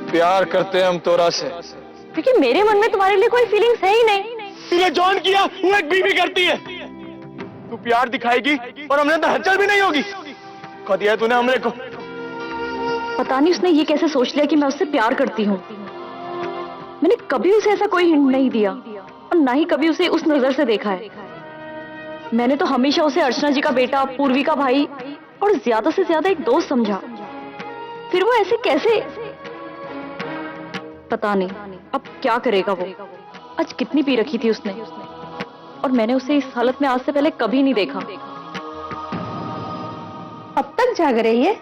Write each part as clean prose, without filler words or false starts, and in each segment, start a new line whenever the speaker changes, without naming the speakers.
प्यार करते हैं हम तोरा से,
क्योंकि मेरे मन में तुम्हारे लिए कोई फीलिंग्स है ही नहीं।
तूने जॉन किया वो एक बीवी करती है। तू प्यार दिखाएगी और हमने तो हलचल भी नहीं होगी। खो दिया है तूने हमरे को।
पता नहीं उसने ये कैसे सोच लिया कि मैं उससे प्यार करती हूँ। मैंने कभी उसे ऐसा कोई हिंट नहीं दिया और ना ही कभी उसे उस नजर से देखा है। मैंने तो हमेशा उसे अर्चना जी का बेटा, पूर्वी का भाई और ज्यादा से ज्यादा एक दोस्त समझा। फिर वो ऐसे कैसे, पता नहीं अब क्या करेगा वो। आज कितनी पी रखी थी उसने और मैंने उसे इस हालत में आज से पहले कभी नहीं देखा।
अब तक जाग रही है?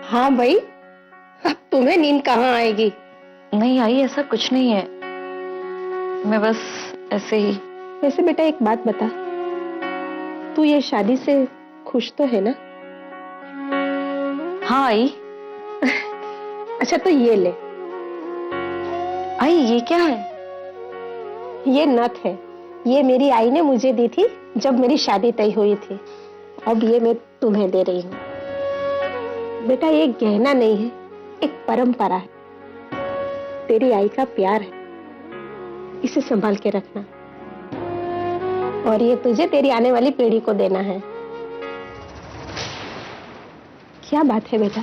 हाँ भाई, अब तुम्हें नींद कहाँ आएगी?
नहीं आई, ऐसा कुछ नहीं है, मैं बस ऐसे ही।
वैसे बेटा एक बात बता, तू ये शादी से खुश तो है ना?
हाँ आई।
अच्छा तो ये ले।
आई ये क्या है?
ये नथ है, ये मेरी आई ने मुझे दी थी जब मेरी शादी तय हुई थी। अब ये मैं तुम्हें दे रही हूँ। बेटा ये गहना नहीं है, एक परंपरा है, तेरी आई का प्यार है, इसे संभाल के रखना। और ये तुझे तेरी आने वाली पीढ़ी को देना है। क्या बात है बेटा,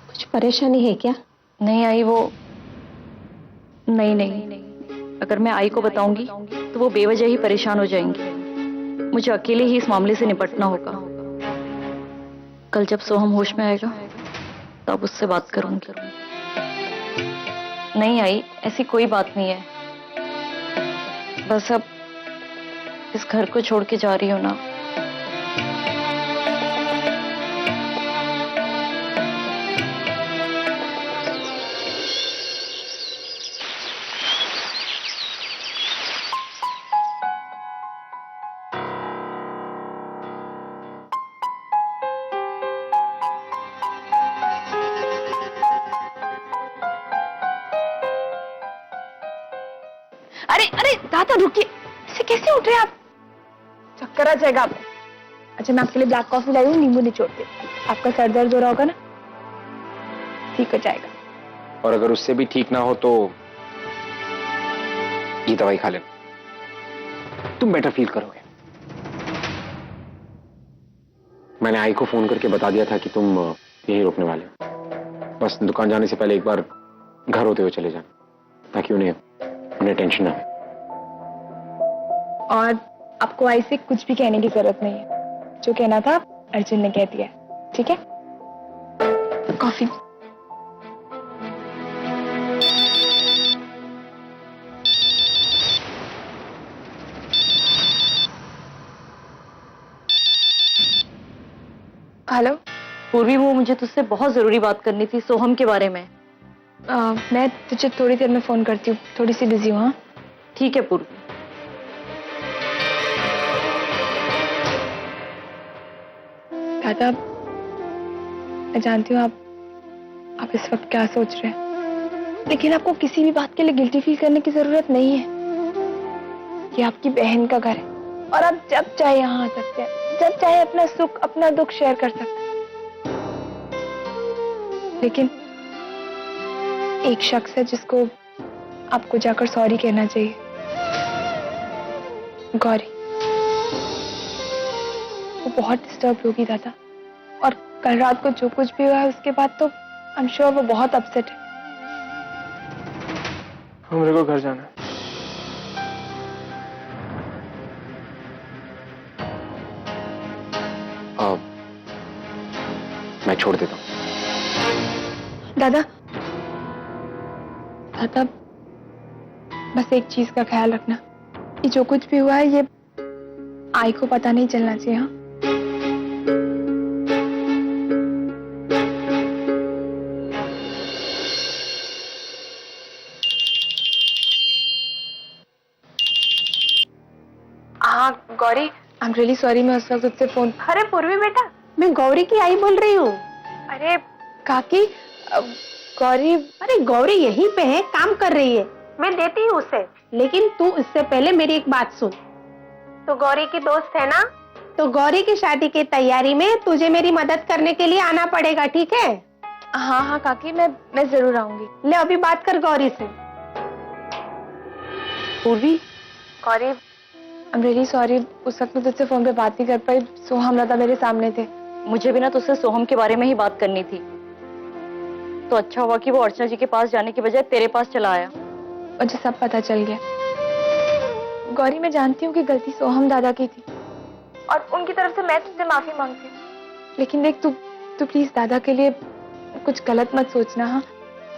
कुछ परेशानी है क्या?
नहीं आई, वो नहीं, अगर मैं आई को बताऊंगी तो वो बेवजह ही परेशान हो जाएंगी। मुझे अकेले ही इस मामले से निपटना होगा। कल जब सोहम होश में आएगा तब उससे बात करूंगी। नहीं आई, ऐसी कोई बात नहीं है, बस अब इस घर को छोड़ के जा रही हूं ना। अरे अरे दादा रुकिए, ऐसे कैसे उठ रहे हैं आप? चक्कर आ जाएगा आपको। अच्छा मैं आपके लिए ब्लैक कॉफी लाई हूँ, नींबू निचोड़ के। आपका सर दर्द हो रहा होगा ना, ठीक हो जाएगा।
और अगर उससे भी ठीक ना हो तो ये दवाई खा लेना, तुम बेटर फील करोगे। मैंने आई को फोन करके बता दिया था कि तुम यहीं रुकने वाले हो। बस दुकान जाने से पहले एक बार घर होते हुए चले जाना, ताकि उन्हें टेंशन ना हो।
और आपको आई से कुछ भी कहने की जरूरत नहीं है, जो कहना था अर्जुन ने कह दिया, ठीक है? कॉफी। हेलो
पूर्वी, वो मुझे तुझसे बहुत जरूरी बात करनी थी सोहम के बारे में।
मैं तुझे थोड़ी देर में फोन करती हूँ, थोड़ी सी बिजी हूँ। हाँ
ठीक है पूर्वी।
दादा मैं जानती हूँ आप इस वक्त क्या सोच रहे हैं, लेकिन आपको किसी भी बात के लिए गिल्टी फील करने की जरूरत नहीं है। ये आपकी बहन का घर है और आप जब चाहे यहाँ आ सकते हैं, जब चाहे अपना सुख अपना दुख शेयर कर सकते हैं। लेकिन एक शख्स है जिसको आपको जाकर सॉरी कहना चाहिए, गौरी। वो बहुत डिस्टर्ब होगी दादा, और कल रात को जो कुछ भी हुआ है उसके बाद तो आई एम श्योर वो बहुत अपसेट है।
हमरे को घर जाना है।
मैं छोड़ देता हूँ।
दादा दादा बस एक चीज का ख्याल रखना, कि जो कुछ भी हुआ है ये आई को पता नहीं चलना चाहिए। हाँ हाँ Gauri, I am really sorry, मैं उस वक्त तुझसे फोन।
अरे पूर्वी बेटा, मैं गौरी की आई बोल रही हूँ।
अरे काकी, गौरी।
अरे गौरी यहीं पे है, काम कर रही है, मैं देती हूँ उसे। लेकिन तू इससे पहले मेरी एक बात सुन। तो गौरी की दोस्त है ना, तो गौरी की शादी की तैयारी में तुझे मेरी मदद करने के लिए आना पड़ेगा, ठीक है?
हाँ हाँ काकी, मैं जरूर आऊंगी।
ले अभी बात कर गौरी से।
पूर्वी,
Gauri, I am really sorry, उस वक्त मैं तुझसे फोन पे बात नहीं कर पाई। सोहम लता मेरे सामने थे।
मुझे भी ना तुझसे सोहम के बारे में ही बात करनी थी, तो अच्छा हुआ कि वो अर्चना जी के पास जाने की बजाय तेरे पास चला आया।
मुझे सब पता चल गया। गौरी, मैं जानती हूँ कि गलती सोहम दादा की थी और उनकी तरफ से मैं तुझसे माफी मांगती हूँ, लेकिन देख तू प्लीज दादा के लिए कुछ गलत मत सोचना। हाँ,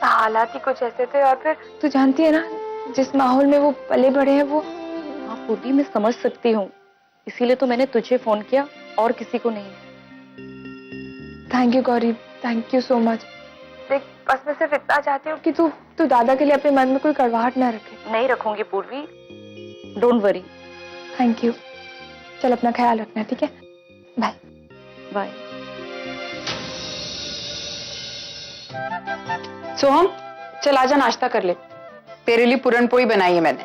हालात ही कुछ ऐसे थे, और फिर तू जानती है ना जिस माहौल में वो पले बड़े हैं वो।
हाँ पूर्वी, मैं समझ सकती हूँ, इसीलिए तो मैंने तुझे फोन किया और किसी को नहीं।
Thank you Gauri, thank you so much. देख, बस मैं सिर्फ इतना चाहती हूँ कि तू दादा के लिए अपने मन में कोई कड़वाहट ना रखे।
नहीं रखूंगी पूर्वी, डोंट वरी।
Thank you. चल अपना ख्याल रखना, ठीक है? Bye
bye.
सोहम, चल आजा नाश्ता कर ले, तेरे लिए पूरन पोई बनाई है मैंने।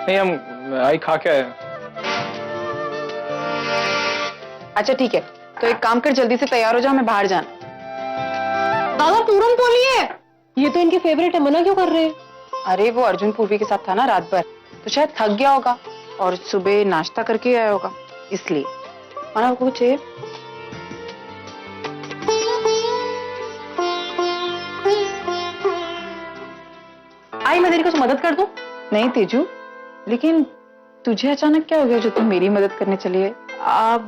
नहीं, हम आई खा के आए।
अच्छा ठीक है, तो एक काम कर, जल्दी से तैयार हो जा, मैं बाहर जाना।
दादा पूरन पोली है, ये तो इनके फेवरेट है, मना क्यों कर रहे हैं?
अरे वो अर्जुन पूर्वी के साथ था ना रात भर, तो शायद थक गया होगा और सुबह नाश्ता करके आया होगा, इसलिए। मना को कुछ चाहिए?
आई मैं तेरी कुछ मदद कर दूं?
नहीं तेजू, लेकिन तुझे अचानक क्या हो गया जो तुम मेरी मदद करने चली है?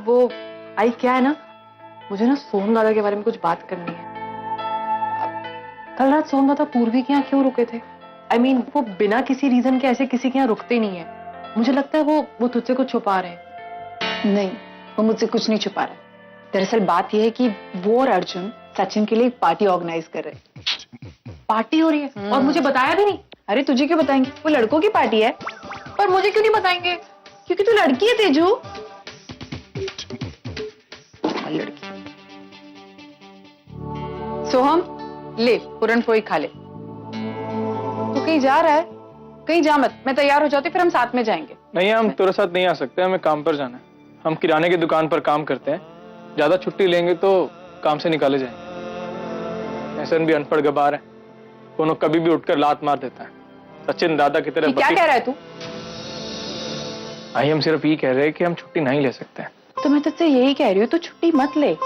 वो आई क्या है ना, मुझे ना सोहम दादा के बारे में कुछ बात करनी है। कल रात सोहम दादा पूर्वी के यहाँ क्यों रुके थे? I mean, वो बिना किसी रीजन के ऐसे किसी के यहाँ रुकते नहीं है। मुझे लगता है वो तुझसे कुछ छुपा रहे हैं।
नहीं, वो मुझसे कुछ नहीं छुपा रहा। दरअसल बात यह है कि वो और अर्जुन सचिन के लिए एक पार्टी ऑर्गेनाइज कर रहे हैं।
पार्टी हो रही है और मुझे बताया भी नहीं।
अरे तुझे क्यों बताएंगे, वो लड़कों की पार्टी है।
पर मुझे क्यों नहीं बताएंगे?
क्योंकि तू लड़की है तेजू। लड़की। सोहम, ले पूरन पोई खा ले। तू कहीं जा रहा है? कहीं जा मत, मैं तैयार हो जाती, फिर हम साथ में जाएंगे।
नहीं, हम तेरे साथ नहीं आ सकते, हमें काम पर जाना है। हम किराने की दुकान पर काम करते हैं, ज्यादा छुट्टी लेंगे तो काम से निकाले जाएंगे। ऐसा भी अनपढ़ गबार है, दोनों कभी भी उठकर लात मार देता है। सचिन दादा की तरह।
क्या कह रहा है तू?
आई हम सिर्फ ये कह रहे हैं कि हम छुट्टी नहीं ले सकते हैं।
तो मैं तुझसे यही कह रही हूँ, तू छुट्टी मत ले।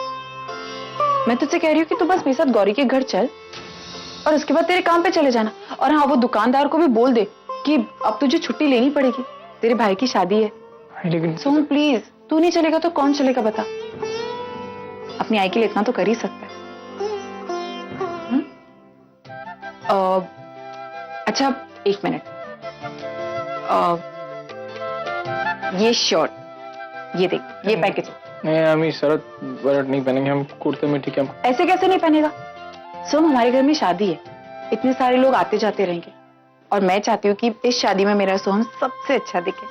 मैं तुझसे कह रही हूँ कि तू बस मेरे साथ गौरी के घर चल और उसके बाद तेरे काम पे चले जाना। और हाँ, वो दुकानदार को भी बोल दे कि अब तुझे छुट्टी लेनी पड़ेगी, तेरे भाई की शादी है।
लेकिन
सोहम प्लीज, तू नहीं चलेगा तो कौन चलेगा बता? अपनी आई के लिए इतना तो कर ही सकता है। अच्छा एक मिनट, ये शर्ट, ये देख, ये पैकेज।
नहीं, हम ये शर्ट वर्ट नहीं पहनेंगे, हम कुर्ते में ठीक है।
ऐसे कैसे नहीं पहनेगा? सोम, हमारे घर में शादी है, इतने सारे लोग आते जाते रहेंगे और मैं चाहती हूँ कि इस शादी में मेरा सोहम सबसे अच्छा दिखे।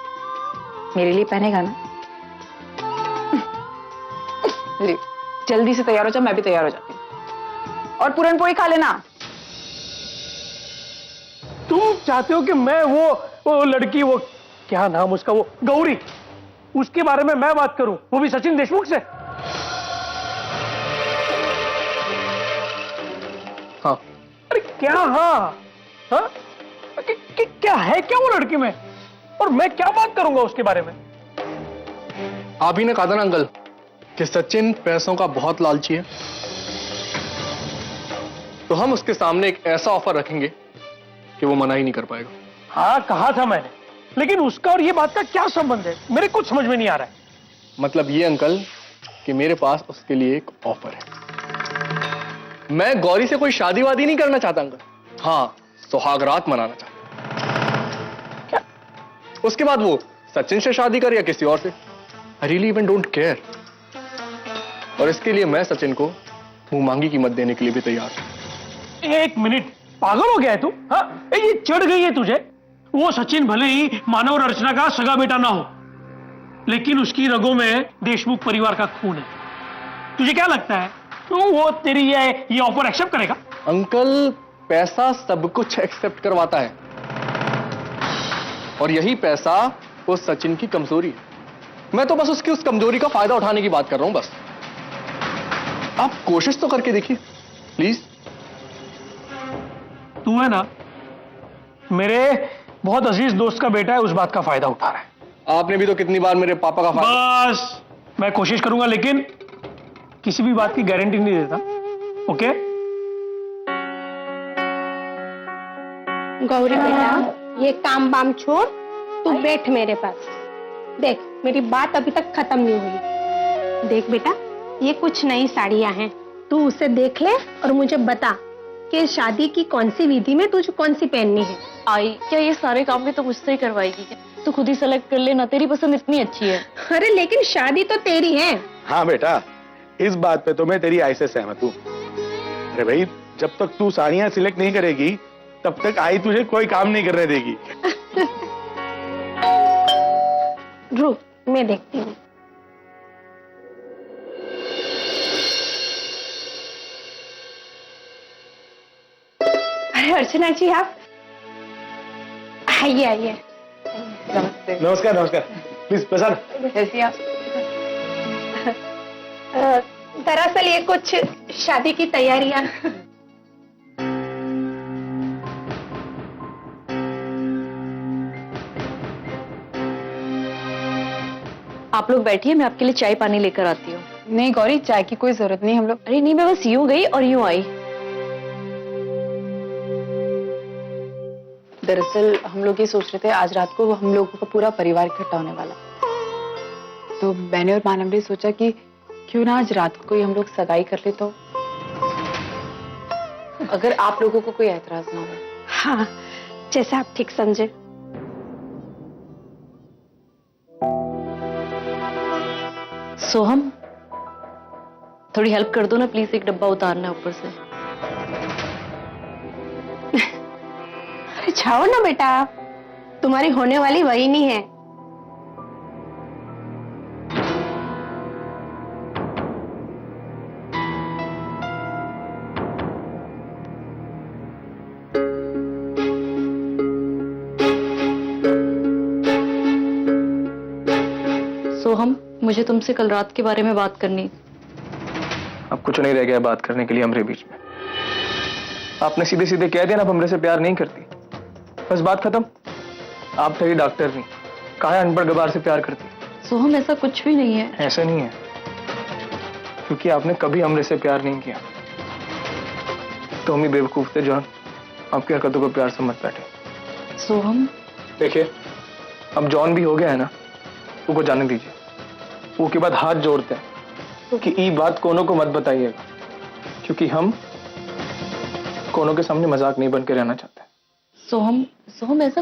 मेरे लिए पहनेगा ना? ले, जल्दी से तैयार हो जा, मैं भी तैयार हो जाती हूँ। और पूरन पोई खा लेना।
तुम चाहते हो कि मैं वो लड़की, वो क्या नाम उसका, वो गौरी, उसके बारे में मैं बात करूं, वो भी सचिन देशमुख से? हाँ। अरे क्या? हाँ? क्या है क्या वो लड़की में, और मैं क्या बात करूंगा उसके बारे में?
आप ही ने कहा था ना अंकल कि सचिन पैसों का बहुत लालची है, तो हम उसके सामने एक ऐसा ऑफर रखेंगे कि वो मना ही नहीं कर पाएगा।
हाँ, कहा था मैंने, लेकिन उसका और ये बात का क्या संबंध है, मेरे कुछ समझ में नहीं आ रहा है।
मतलब ये अंकल कि मेरे पास उसके लिए एक ऑफर है। मैं गौरी से कोई शादी वादी नहीं करना चाहता अंकल, हाँ सुहागरात मनाना चाहता। क्या? उसके बाद वो सचिन से शादी कर या किसी और से, I really even don't care. और इसके लिए मैं सचिन को मुंह मांगी कीमत देने के लिए भी तैयार हूं।
एक मिनट, पागल हो गया है तू? हाँ, ये चढ़ गई है तुझे? वो सचिन भले ही मानव और अर्चना का सगा बेटा ना हो, लेकिन उसकी रगों में देशमुख परिवार का खून है। तुझे क्या लगता है वो तेरी ये ऑफर एक्सेप्ट करेगा?
अंकल, पैसा सब कुछ एक्सेप्ट करवाता है, और यही पैसा वो सचिन की कमजोरी है। मैं तो बस उसकी उस कमजोरी का फायदा उठाने की बात कर रहा हूं बस। आप कोशिश तो करके देखिए प्लीज।
तू है ना, मेरे बहुत अजीज दोस्त का बेटा है, उस बात का फायदा उठा रहा है।
आपने भी तो कितनी बार मेरे पापा का फायदा।
बस मैं कोशिश करूंगा, लेकिन किसी भी बात की गारंटी नहीं देता। ओके?
गौरी बेटा, ये काम बाम छोड़, तू बैठ मेरे पास। देख, मेरी बात अभी तक खत्म नहीं हुई। देख बेटा, ये कुछ नई साड़ियां हैं, तू उसे देख ले और मुझे बता कि शादी की कौन सी विधि में तुझे कौन सी पहननी है।
आई, क्या ये सारे काम भी तो मुझसे ही करवाएगी क्या? तू खुद ही सेलेक्ट कर लेना, तेरी पसंद इतनी अच्छी है।
अरे लेकिन शादी तो तेरी है।
हाँ बेटा, इस बात पे तो मैं तेरी आई से सहमत हूँ। अरे भाई, जब तक तू साड़ियां सिलेक्ट नहीं करेगी तब तक आई तुझे कोई काम नहीं करने देगी।
रुक, मैं देखती हूँ। अरे अर्चना जी, आप आइए आइए।
नमस्ते।
नमस्कार नमस्कार, प्लीज प्रसाद।
कैसी आप?
दरअसल ये कुछ शादी की तैयारियां।
आप लोग बैठिए, मैं आपके लिए चाय पानी लेकर आती हूँ।
नहीं गौरी, चाय की कोई जरूरत नहीं, हम लोग।
अरे नहीं, मैं बस यूं गई और यूं आई।
दरअसल हम लोग ये सोच रहे थे, आज रात को हम लोगों का पूरा परिवार इकट्ठा होने वाला, तो मैंने और मानव ने सोचा कि क्यों ना आज रात को ही हम लोग सगाई कर ले, तो अगर आप लोगों को कोई ऐतराज ना हो।
हाँ, जैसा आप ठीक समझे।
सोहम, थोड़ी हेल्प कर दो ना प्लीज, एक डब्बा उतारना है ऊपर से।
अरे जाओ ना बेटा, तुम्हारी होने वाली वही नहीं है।
सोहम, मुझे तुमसे कल रात के बारे में बात करनी।
अब कुछ नहीं रह गया बात करने के लिए हमारे बीच में। आपने सीधे सीधे कह दिया ना, आप हमरे से प्यार नहीं करती, बस बात खत्म। आप ठगी डॉक्टर नहीं, कहा अनपढ़ गवार से प्यार करती।
सोहम, ऐसा कुछ भी नहीं है।
ऐसा नहीं है, क्योंकि आपने कभी हमरे से प्यार नहीं किया। तो हम ही बेवकूफ थे जॉन, आपकी हरकतों को प्यार समझ बैठे।
सोहम,
देखिए, अब जॉन भी हो गया है ना, वो को जाने दीजिए। वो के बाद हाथ जोड़ते हैं कि ये बात कोनों को मत बताइएगा, क्योंकि हम कोनों के सामने मजाक नहीं बन के रहना चाहते।
सोहम, सोहम ऐसा।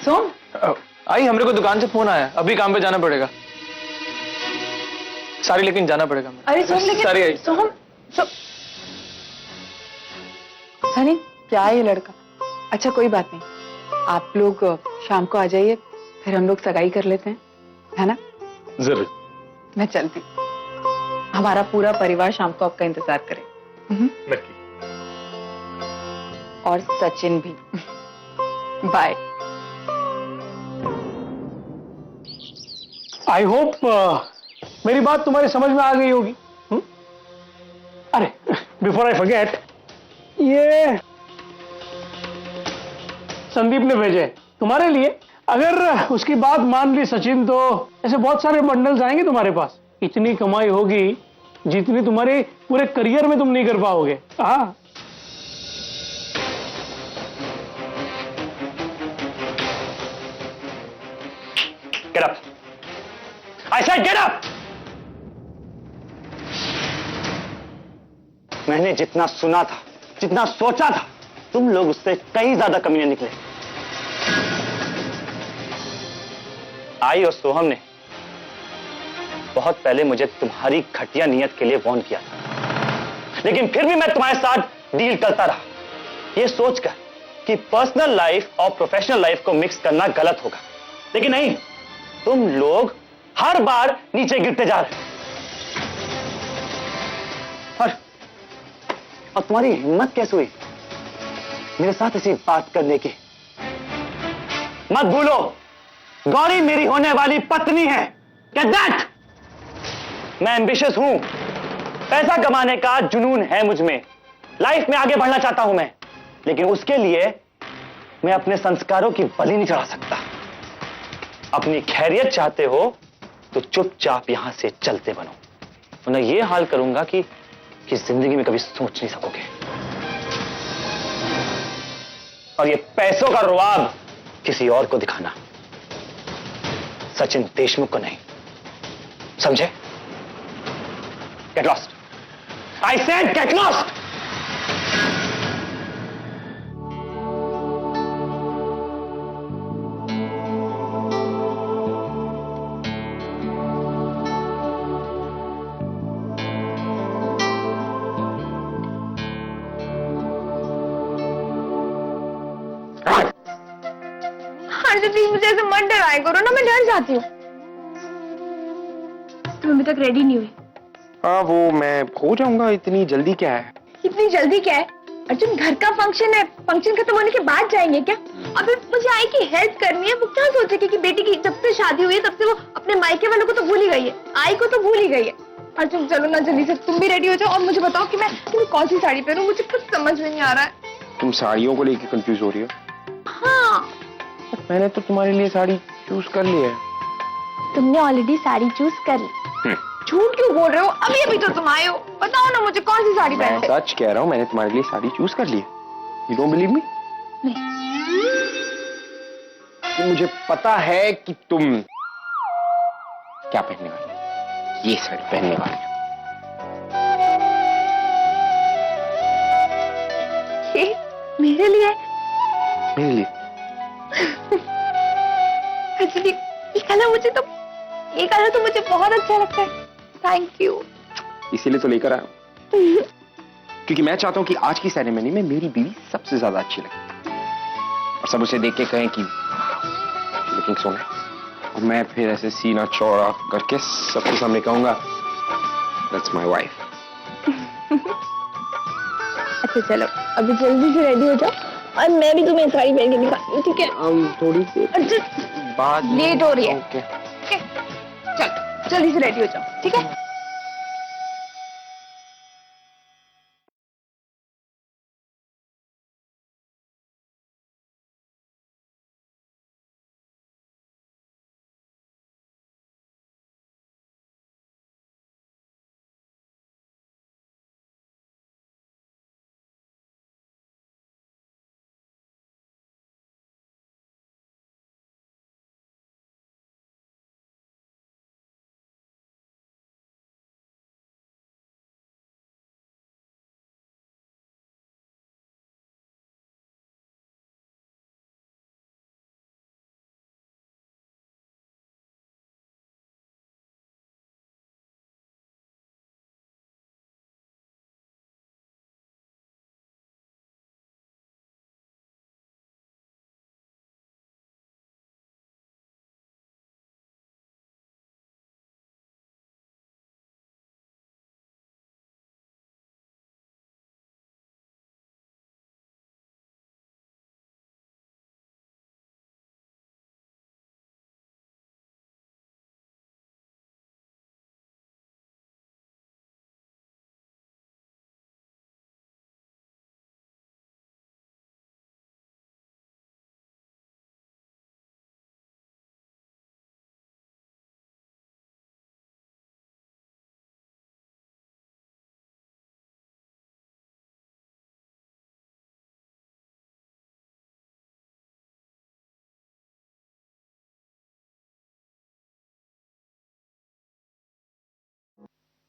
सोम,
आई, हमरे को दुकान से फोन आया, अभी काम पे जाना पड़ेगा। सारी लेकिन जाना पड़ेगा।
अरे सोम, लेकिन
सारी आई।
सोहम, सनी, क्या है ये लड़का? अच्छा कोई बात नहीं, आप लोग शाम को आ जाइए, फिर हम लोग सगाई कर लेते हैं, है ना?
जरूर।
मैं चलती, हमारा पूरा परिवार शाम को आपका इंतजार करे।
नक्की।
और सचिन भी। बाय।
आई होप मेरी बात तुम्हारी समझ में आ गई होगी। अरे बिफोर आई फॉरगेट, ये संदीप ने भेजे तुम्हारे लिए। अगर उसकी बात मान ली सचिन, तो ऐसे बहुत सारे बंडल्स आएंगे तुम्हारे पास। इतनी कमाई होगी जितनी तुम्हारे पूरे करियर में तुम नहीं कर पाओगे। हाँ,
Get up. I said get up. मैंने जितना सुना था, जितना सोचा था, तुम लोग उससे कई ज्यादा कमीने निकले। आई और सोहम ने बहुत पहले मुझे तुम्हारी घटिया नियत के लिए वार्न किया था, लेकिन फिर भी मैं तुम्हारे साथ डील करता रहा, ये सोचकर कि पर्सनल लाइफ और प्रोफेशनल लाइफ को मिक्स करना गलत होगा। लेकिन नहीं, तुम लोग हर बार नीचे गिरते जा रहे हो। और तुम्हारी हिम्मत कैसे हुई मेरे साथ ऐसी बात करने की। मत भूलो, गौरी मेरी होने वाली पत्नी है। Get that? मैं एम्बिशियस हूं, पैसा कमाने का जुनून है मुझ में, लाइफ में आगे बढ़ना चाहता हूं मैं, लेकिन उसके लिए मैं अपने संस्कारों की बलि नहीं चढ़ा सकता। अपनी खैरियत चाहते हो तो चुपचाप यहां से चलते बनो, वरना यह हाल करूंगा कि जिंदगी में कभी सोच नहीं सकोगे। और ये पैसों का रुआब किसी और को दिखाना, सचिन देशमुख को नहीं, समझे? Get lost, I said get lost.
Arjun please मुझे ऐसे मत डराया करो ना, मैं डर जाती हूँ। तुम अभी तक रेडी नहीं हुई?
हाँ वो मैं हो जाऊंगा, इतनी जल्दी क्या है?
इतनी जल्दी क्या है अर्जुन, घर का फंक्शन है, फंक्शन खत्म होने के बाद जाएंगे क्या? अभी मुझे आई की हेल्प करनी है। वो क्या सोचेगी कि बेटी की जब से शादी हुई है तब से वो अपने मायके वालों को तो भूल ही गई है, आई को तो भूल ही गई है। अर्जुन चलो ना जल्दी से, तुम भी रेडी हो जाओ और मुझे बताओ कि मैं कौन सी साड़ी पहनूं, मुझे कुछ समझ में नहीं आ रहा है।
तुम साड़ियों को लेकर कंफ्यूज हो रही हो?
हाँ
मैंने तो तुम्हारे लिए साड़ी चूज कर ली है।
तुमने ऑलरेडी साड़ी चूज कर ली। झूठ क्यों बोल रहे हो, अभी अभी तो तुम आए हो, बताओ ना मुझे कौन सी साड़ी
मैं
पहनते।
सच कह रहा हूँ, मैंने तुम्हारे लिए साड़ी चूज कर ली है। You don't believe me? नहीं। मुझे पता है कि तुम क्या पहनने वाली हो, ये साड़ी पहनने वाली हो।
ये मेरे लिए?
मेरे लिए?
एक्चुअली ये कलर तो मुझे बहुत अच्छा लगता है। Thank you.
इसीलिए तो लेकर आया हूं, क्योंकि मैं चाहता हूं कि आज की सेरेमनी में मेरी बीवी सबसे ज्यादा अच्छी लगे और सब उसे देख के कहें कि लुकिंग सो नाइस। और मैं फिर ऐसे सीना चौड़ा करके सबके सामने कहूंगा दैट्स माय वाइफ।
अच्छा चलो अभी जल्दी से रेडी हो जाओ और मैं भी तुम्हें साड़ी पहन के दिखाती हूँ, ठीक है?
थोड़ी सी
बाद लेट हो रही है।
ओके
चलो जल्दी से रेडी हो जाओ, ठीक है?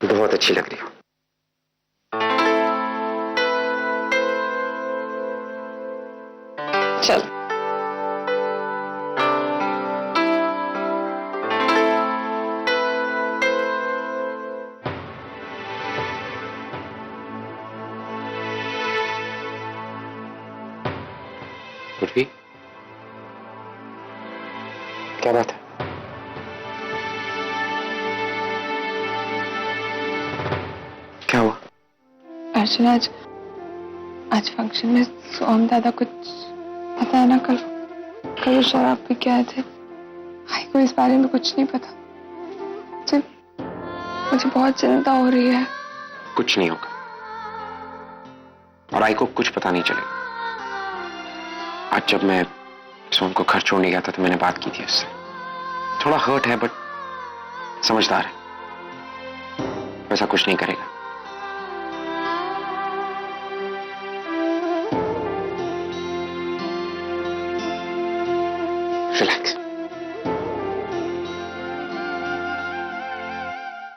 बहुत अच्छी लग रही हो।
चल
उर्वी, क्या बात है? क्या हुआ?
अर्जुन आज फंक्शन में सोहम दादा कुछ पता है ना, कल कल शराब पी के आए थे। आई को इस बारे में कुछ नहीं पता। मुझे बहुत चिंता हो रही है।
कुछ नहीं होगा और आई को कुछ पता नहीं चलेगा। आज जब मैं सोम को घर छोड़ने गया था तो मैंने बात की थी उससे। थोड़ा हर्ट है बट समझदार है, वैसा कुछ नहीं करेगा। रिलैक्स।